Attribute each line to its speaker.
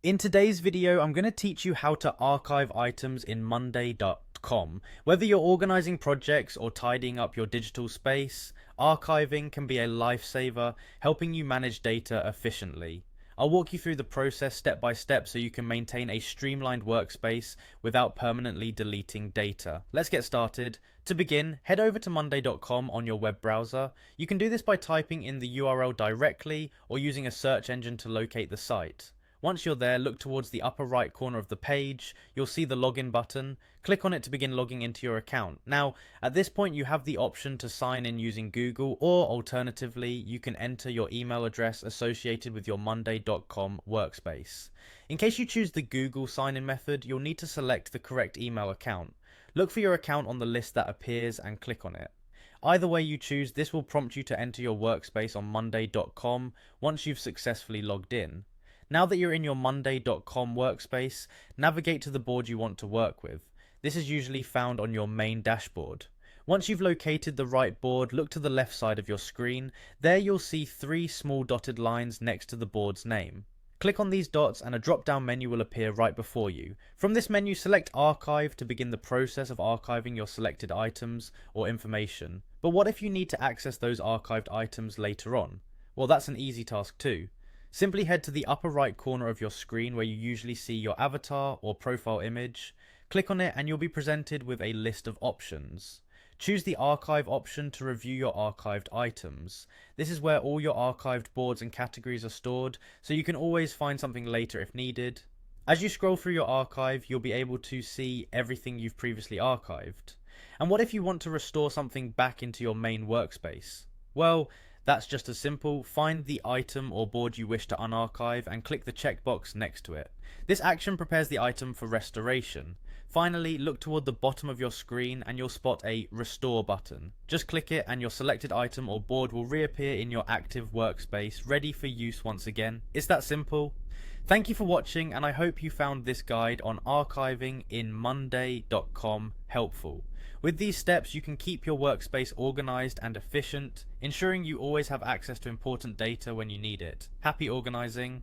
Speaker 1: In today's video, I'm going to teach you how to archive items in Monday.com. Whether you're organizing projects or tidying up your digital space, archiving can be a lifesaver, helping you manage data efficiently. I'll walk you through the process step by step so you can maintain a streamlined workspace without permanently deleting data. Let's get started. To begin, head over to Monday.com on your web browser. You can do this by typing in the URL directly or using a search engine to locate the site. Once you're there, look towards the upper right corner of the page. You'll see the login button. Click on it to begin logging into your account. Now, at this point, you have the option to sign in using Google, or alternatively, you can enter your email address associated with your Monday.com workspace. In case you choose the Google sign-in method, you'll need to select the correct email account. Look for your account on the list that appears and click on it. Either way you choose, this will prompt you to enter your workspace on Monday.com once you've successfully logged in. Now that you're in your Monday.com workspace, navigate to the board you want to work with. This is usually found on your main dashboard. Once you've located the right board, look to the left side of your screen. There you'll see 3 small dotted lines next to the board's name. Click on these dots and a drop-down menu will appear right before you. From this menu, select Archive to begin the process of archiving your selected items or information. But what if you need to access those archived items later on? Well, that's an easy task too. Simply head to the upper right corner of your screen where you usually see your avatar or profile image. Click on it and you'll be presented with a list of options. Choose the archive option to review your archived items. This is where all your archived boards and categories are stored, so you can always find something later if needed. As you scroll through your archive, you'll be able to see everything you've previously archived. And what if you want to restore something back into your main workspace? Well, that's just as simple. Find the item or board you wish to unarchive and click the checkbox next to it. This action prepares the item for restoration. Finally, look toward the bottom of your screen and you'll spot a Restore button. Just click it and your selected item or board will reappear in your active workspace, ready for use once again. It's that simple. Thank you for watching, and I hope you found this guide on archiving in Monday.com helpful. With these steps, you can keep your workspace organized and efficient, ensuring you always have access to important data when you need it. Happy organizing!